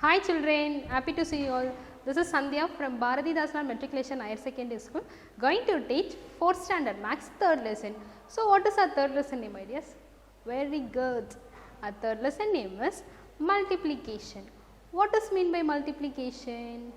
Hi children, happy to see you all. This is Sandhya from Bharati Daslan Matriculation Higher Secondary School, going to teach 4th standard maths 3rd lesson. So what is our 3rd lesson name, my dears? Very good. Our 3rd lesson name is multiplication. What does mean by multiplication?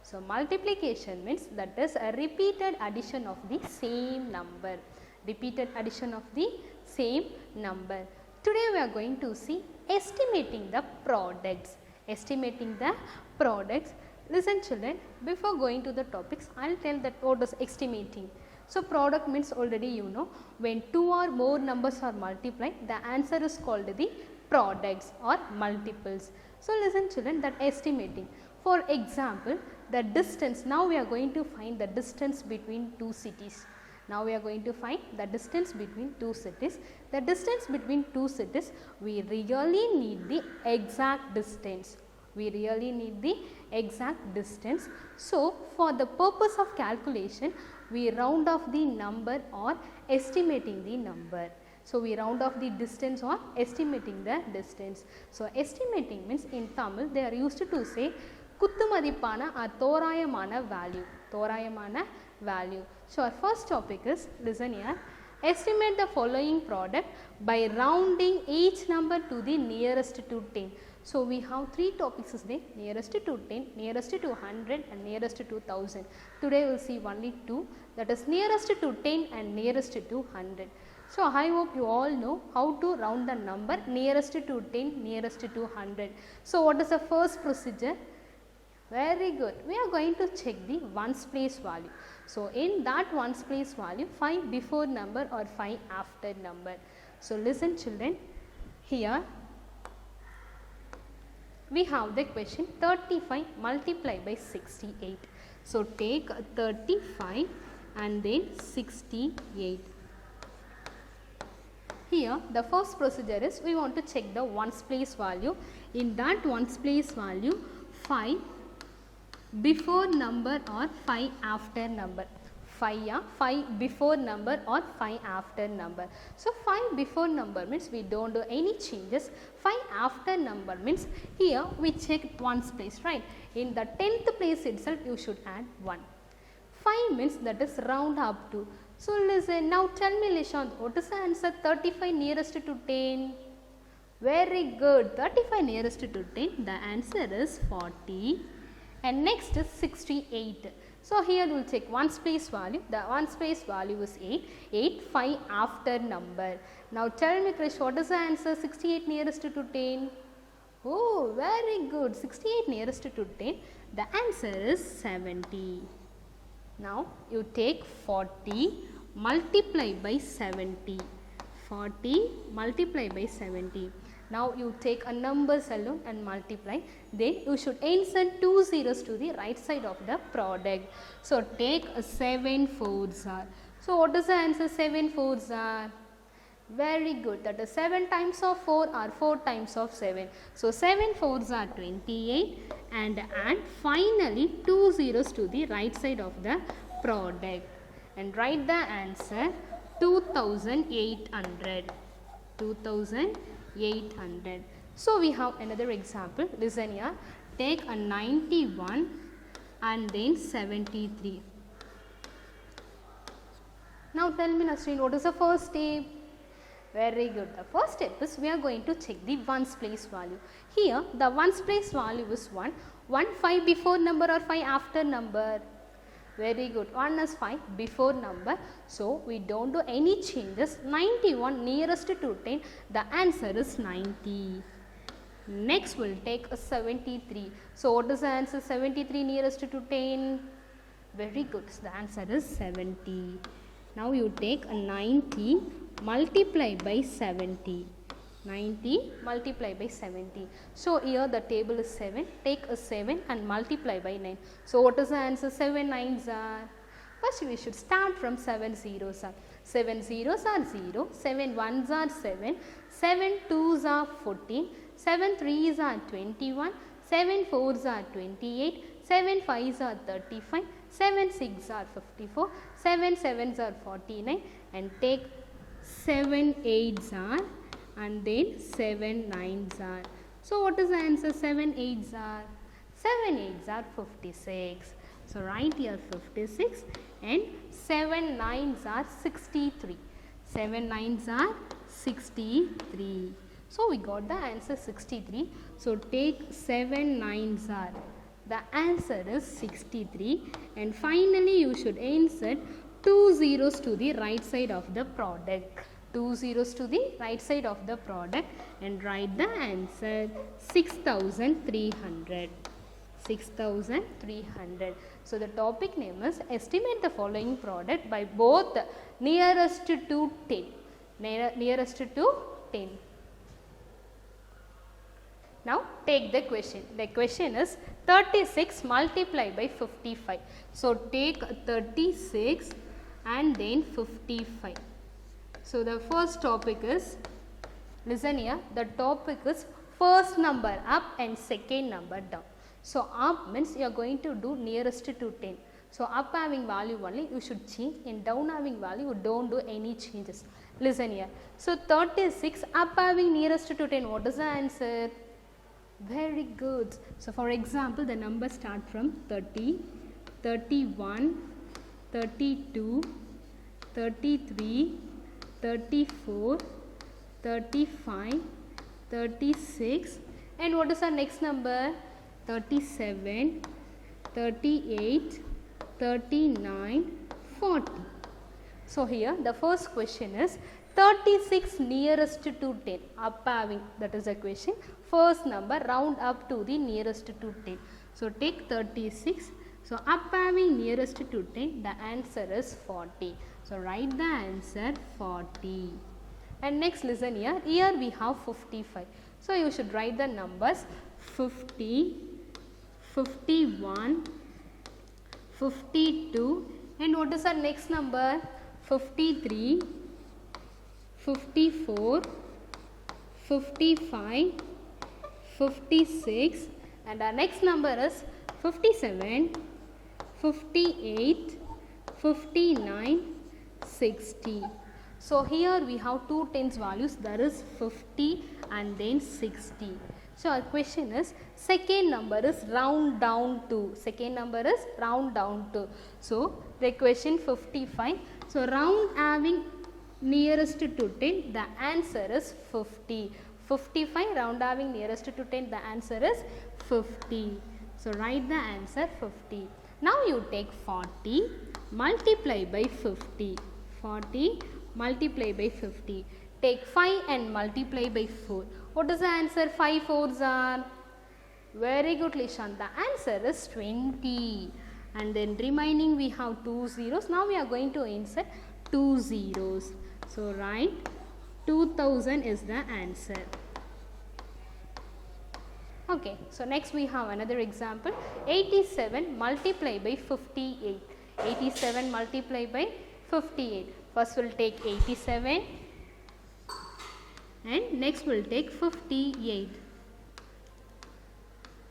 So multiplication means that is a repeated addition of the same number. Repeated addition of the same number. Today we are going to see estimating the products. Estimating the products. Listen children, before going to the topics, I will tell that what is estimating. So product means already you know, when two or more numbers are multiplied, the answer is called the products or multiples. So listen children, that estimating. For example, the distance, now we are going to find the distance between two cities. Now we are going to find the distance between two cities. The distance between two cities, we really need the exact distance. We really need the exact distance. So for the purpose of calculation, we round off the number or estimating the number. So we round off the distance or estimating the distance. So estimating means in Tamil they are used to say Kuttumadipana or Thorayamana value. Thorayamana value. So our first topic is, listen here, estimate the following product by rounding each number to the nearest to 10. So we have three topics is there, nearest to 10, nearest to 100 and nearest to 1000. Today we will see only two, that is nearest to 10 and nearest to 100. So I hope you all know how to round the number nearest to 10, nearest to 100. So what is the first procedure? Very good. We are going to check the ones place value. So in that ones place value, find before number or find after number. So listen children, here we have the question 35 multiplied by 68. So take 35 and then 68. Here the first procedure is we want to check the ones place value. In that ones place value, find before number or find after number. 5 before number or 5 after number. So 5 before number means we don't do any changes. 5 after number means here we check ones place, right? In the 10th place itself you should add 1. 5 means that is round up to. So listen, now tell me Lishant, what is the answer? 35 nearest to 10. Very good. 35 nearest to 10. The answer is 40. And next is 68. So here we will check ones place value. The ones place value is 8. 8, 5 after number. Now tell me Krish, what is the answer? 68 nearest to 10. Oh, very good. 68 nearest to 10. The answer is 70. Now you take 40 multiply by 70. 40 multiply by 70. Now you take a numbers alone and multiply. Then you should insert 2 zeros to the right side of the product. So take 7 fours are. So what is the answer? 7 fours are. Very good. That is 7 times of 4 or 4 times of 7. So 7 fours are 28 and finally 2 zeros to the right side of the product. And write the answer 2800. 2800. So we have another example. Listen here. Take a 91 and then 73. Now tell me Nasreen, what is the first step? Very good. The first step is we are going to check the ones place value. Here the ones place value is 1. 1 5 before number or 5 after number? Very good. 1 is 5 before number. So we don't do any changes. 91 nearest to 10. The answer is 90. Next we will take a 73. So what is the answer? 73 nearest to 10. Very good. So the answer is 70. Now you take a 90 multiply by 70. 90 multiply by 70. So here the table is 7. Take a 7 and multiply by 9. So what is the answer? 7 nines are. First we should start from 7 zeros are. 7 zeros are 0. 7 ones are 7. 7 twos are 14. 7 threes are 21. 7 fours are 28. 7 fives are 35. 7 six are 54. 7 sevens are 49. And take 7 eights are and then 7 nines are. So what is the answer? 7 8s are 7 8s are 56. So write here 56 and 7 9s are 63. 7 9s are 63. So we got the answer 63. So take 7 9s are. The answer is 63 and finally you should insert 2 zeros to the right side of the product. 2 zeros to the right side of the product and write the answer 6300. 6300. So the topic name is estimate the following product by both nearest to 10. Nearest to 10. Now take the question. The question is 36 multiplied by 55. So take 36 and then 55. So the first topic is, listen here, the topic is first number up and second number down. So up means you are going to do nearest to 10. So up having value only you should change, and down having value you don't do any changes. Listen here. So 36 up having nearest to 10, what is the answer? Very good. So for example, the numbers start from 30, 31, 32, 33, 34, 35, 36, and what is our next number? 37, 38, 39, 40. So here the first question is 36 nearest to 10, up having, that is the question. First number round up to the nearest to 10. So take 36. So up having nearest to 10, the answer is 40. So write the answer 40. And next listen here. Here we have 55. So you should write the numbers 50, 51, 52, and what is our next number? 53, 54, 55, 56, and our next number is 57, 58, 59, 60. So here we have two tens values, that is 50 and then 60. So our question is second number is round down to. Second number is round down to. So the question 55. So round having nearest to 10, the answer is 50. 55 round having nearest to 10, the answer is 50. So write the answer 50. Now you take 40 multiply by 50. 40 multiply by 50. Take 5 and multiply by 4. What is the answer? 5 4s are? Very good, Lishan. The answer is 20. And then remaining we have 2 zeros. Now we are going to insert 2 zeros. So write 2000 is the answer. Okay, so next we have another example. 87 multiply by 58. 87 multiply by 58. First we'll take 87 and next we'll take 58.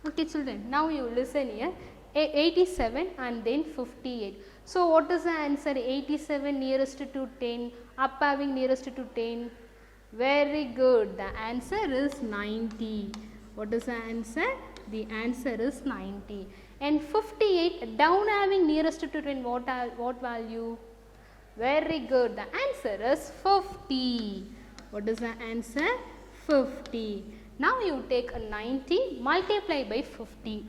Okay children, now you listen here. 87 and then 58. So what is the answer? 87 nearest to 10, up having nearest to 10. Very good. The answer is 90. What is the answer? The answer is 90. And 58 down having nearest to 10, what value? Very good. The answer is 50. What is the answer? 50. Now you take a 90 multiply by 50.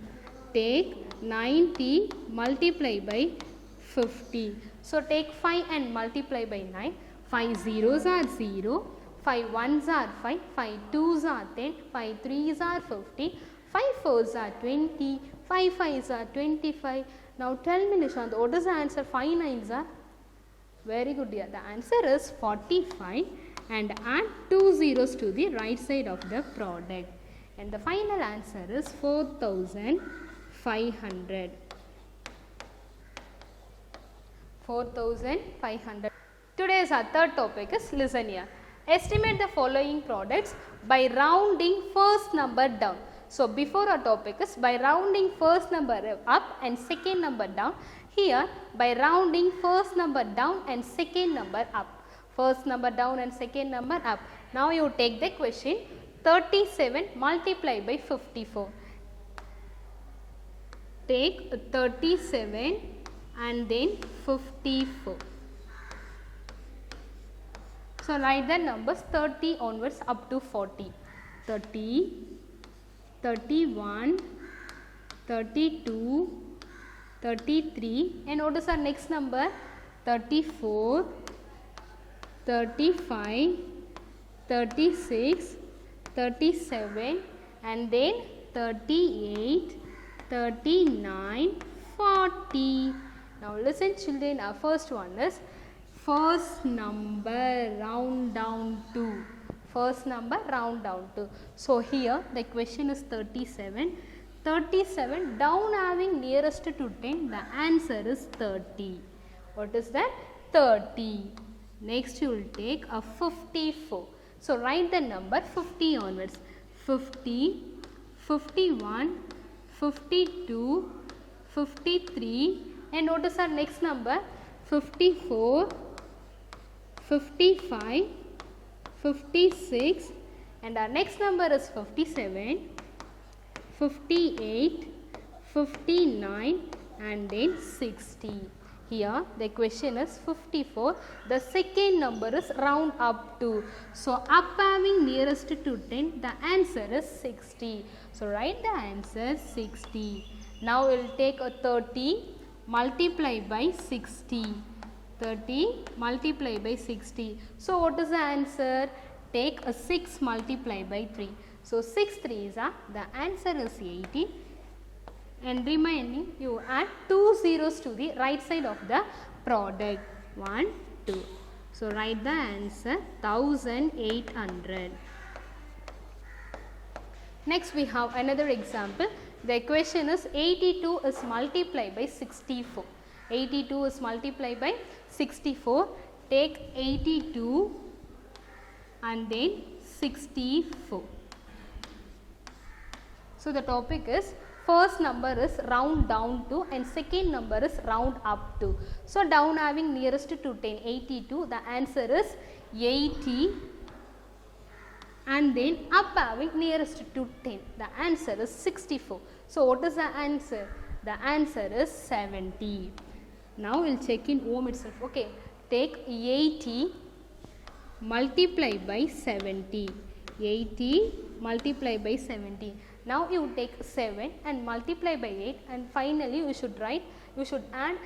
Take 90 multiply by 50. So take 5 and multiply by 9. 5 zeros are 0. 5 1s are 5. 5 2s are 10. 5 3s are 50. 5 4s are 20. 5 5s are 25. Now tell me Nishant, what is the answer? 5 9s are? Very good dear. The answer is 45 and add 2 zeros to the right side of the product. And the final answer is 4500. 4500. Today's our third topic is listen here. Estimate the following products by rounding first number down. So before our topic is by rounding first number up and second number down. Here by rounding first number down and second number up. First number down and second number up. Now you take the question 37 multiplied by 54. Take 37 and then 54. So write the numbers 30 onwards up to 40. 30, 31, 32, 33, and what is our next number? 34, 35, 36, 37, and then 38, 39, 40. Now listen children, our first one is first number round down to. First number round down to. So here the question is 37. 37 down having nearest to 10, the answer is 30. What is that? 30. Next you will take a 54. So write the number 50 onwards. 50, 51, 52, 53, and what is our next number? 54, 55, 56, and our next number is 57, 58, 59, and then 60. Here the question is 54. The second number is round up to. So up having nearest to 10, the answer is 60. So write the answer 60. Now we will take a 30 multiply by 60. 30 multiply by 60. So what is the answer? Take a 6 multiply by 3. So 6 3s are, the answer is 80. And remaining you add 2 zeros to the right side of the product. 1, 2. So write the answer 1800. Next we have another example. The equation is 82 is multiplied by 64. 82 is multiplied by 64. Take 82 and then 64. So the topic is first number is round down to and second number is round up to. So down having nearest to 10, 82, the answer is 80, and then up having nearest to 10, the answer is 64. So what is the answer? The answer is 70. Now we will check in home itself. Okay, take 80 multiply by 70. 80 multiply by 70. Now you take 7 and multiply by 8, and finally you should add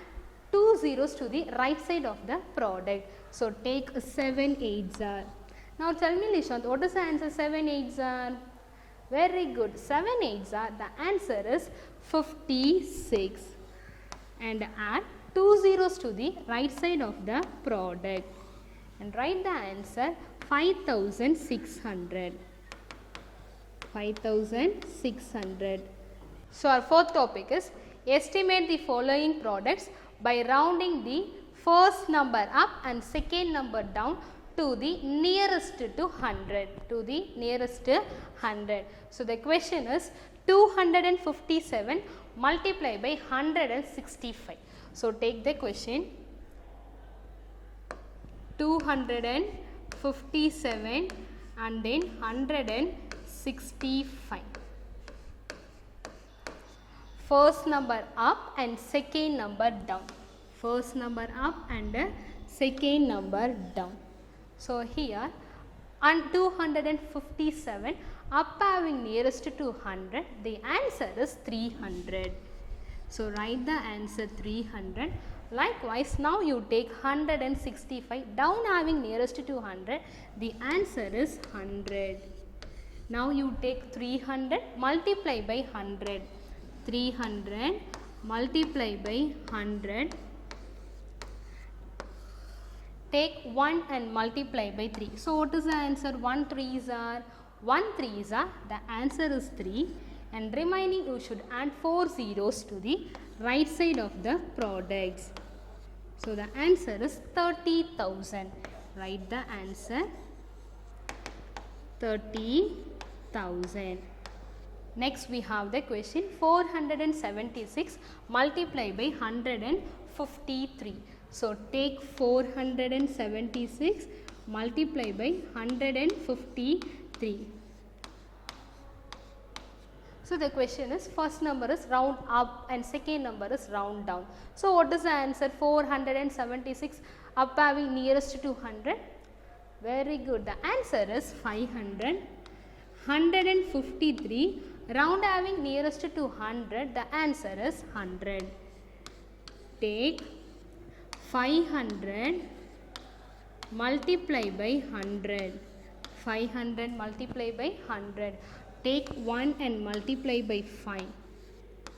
2 zeros to the right side of the product. So take 7 8s are. Now tell me Nishant, what is the answer? 7 8s are? Very good. 7 8s are, the answer is 56. And add 2 zeros to the right side of the product. And write the answer 5600. 5600. So our fourth topic is estimate the following products by rounding the first number up and second number down to the nearest to 100. To the nearest 100. So the question is 257 multiplied by 165. So take the question. 257 and then 165. First number up and second number down. First number up and second number down. So here on 257 up having nearest to 100, the answer is 300. So write the answer 300. Likewise, now you take 165 down having nearest to 100, the answer is 100. Now you take 300 multiply by 100. 300 multiply by 100. Take 1 and multiply by 3. So what is the answer? 1 3s are. 1 3s are. The answer is 3. And remaining you should add 4 zeros to the right side of the products. So the answer is 30,000. Write the answer 30,000. Next we have the question 476 multiply by 153. So take 476 multiply by 153. So the question is, first number is round up and second number is round down. So what is the answer? 476 up having nearest to 100. Very good. The answer is 500. 153 round having nearest to 100. The answer is 100. Take 500 multiply by 100. 500 multiply by 100. Take 1 and multiply by 5.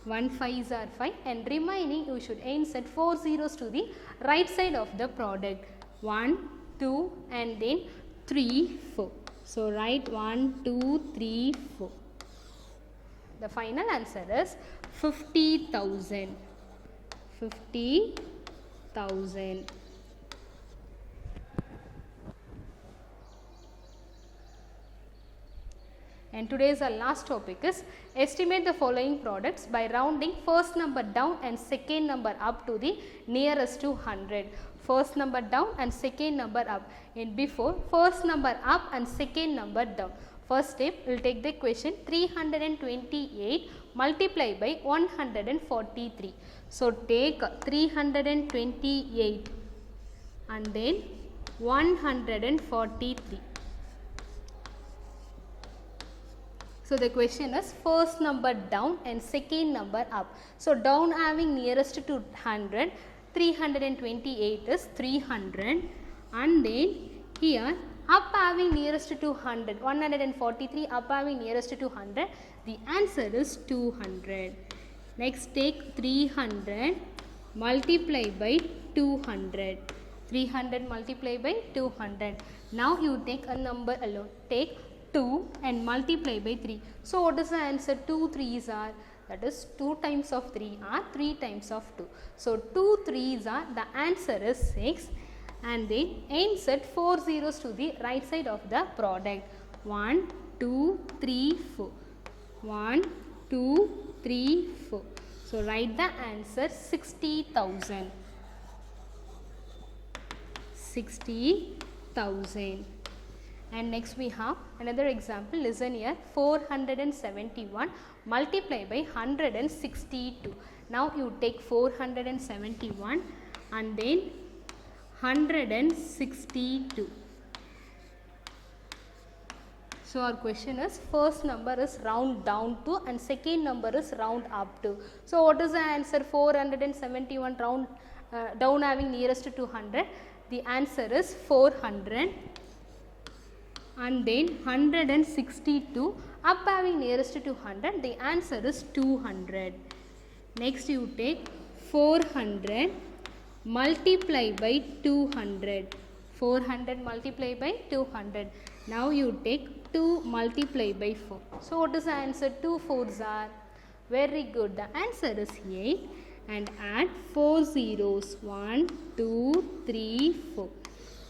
1 5s are 5 and remaining you should insert 4 zeros to the right side of the product. 1, 2 and then 3, 4. So write 1, 2, 3, 4. The final answer is 50,000. 50,000. And today's our last topic is estimate the following products by rounding first number down and second number up to the nearest to 100. First number down and second number up. In before, first number up and second number down. First step, we will take the question 328 multiply by 143. So take 328 and then 143. So the question is first number down and second number up. So down having nearest to 100, 328 is 300 and then here up having nearest to 100, 143 up having nearest to 100, the answer is 200. Next take 300 multiply by 200. 300 multiply by 200. Now you take a number alone. Take 2 and multiply by 3. So what is the answer? 2 3s are, that is 2 times of 3 are 3 times of 2. So 2 3s are, the answer is 6 and then insert 4 zeros to the right side of the product. 1 2 3 4. 1 2 3 4. So write the answer 60,000. 60,000. And next we have another example. Listen here, 471 multiply by 162. Now you take 471 and then 162. So our question is first number is round down to and second number is round up to. So what is the answer? 471 round down having nearest to 200. The answer is 400. And then 162 up having nearest to 100, the answer is 200. Next you take 400 multiply by 200. 400 multiply by 200. Now you take 2 multiply by 4. So what is the answer? 2 4s are. Very good. The answer is 8 and add 4 zeros. 1, 2, 3, 4.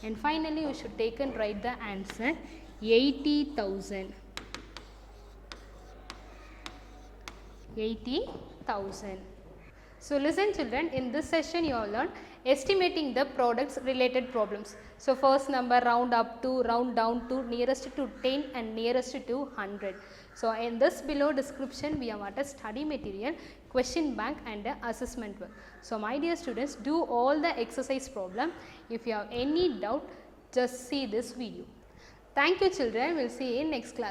And finally, you should take and write the answer 80,000. 80,000. So listen children, in this session you all learned estimating the products related problems. So first number round up to, round down to, nearest to 10 and nearest to 100. So in this below description we have got a study material, question bank and assessment work. So my dear students, do all the exercise problem. If you have any doubt, just see this video. Thank you children, we will see you in next class.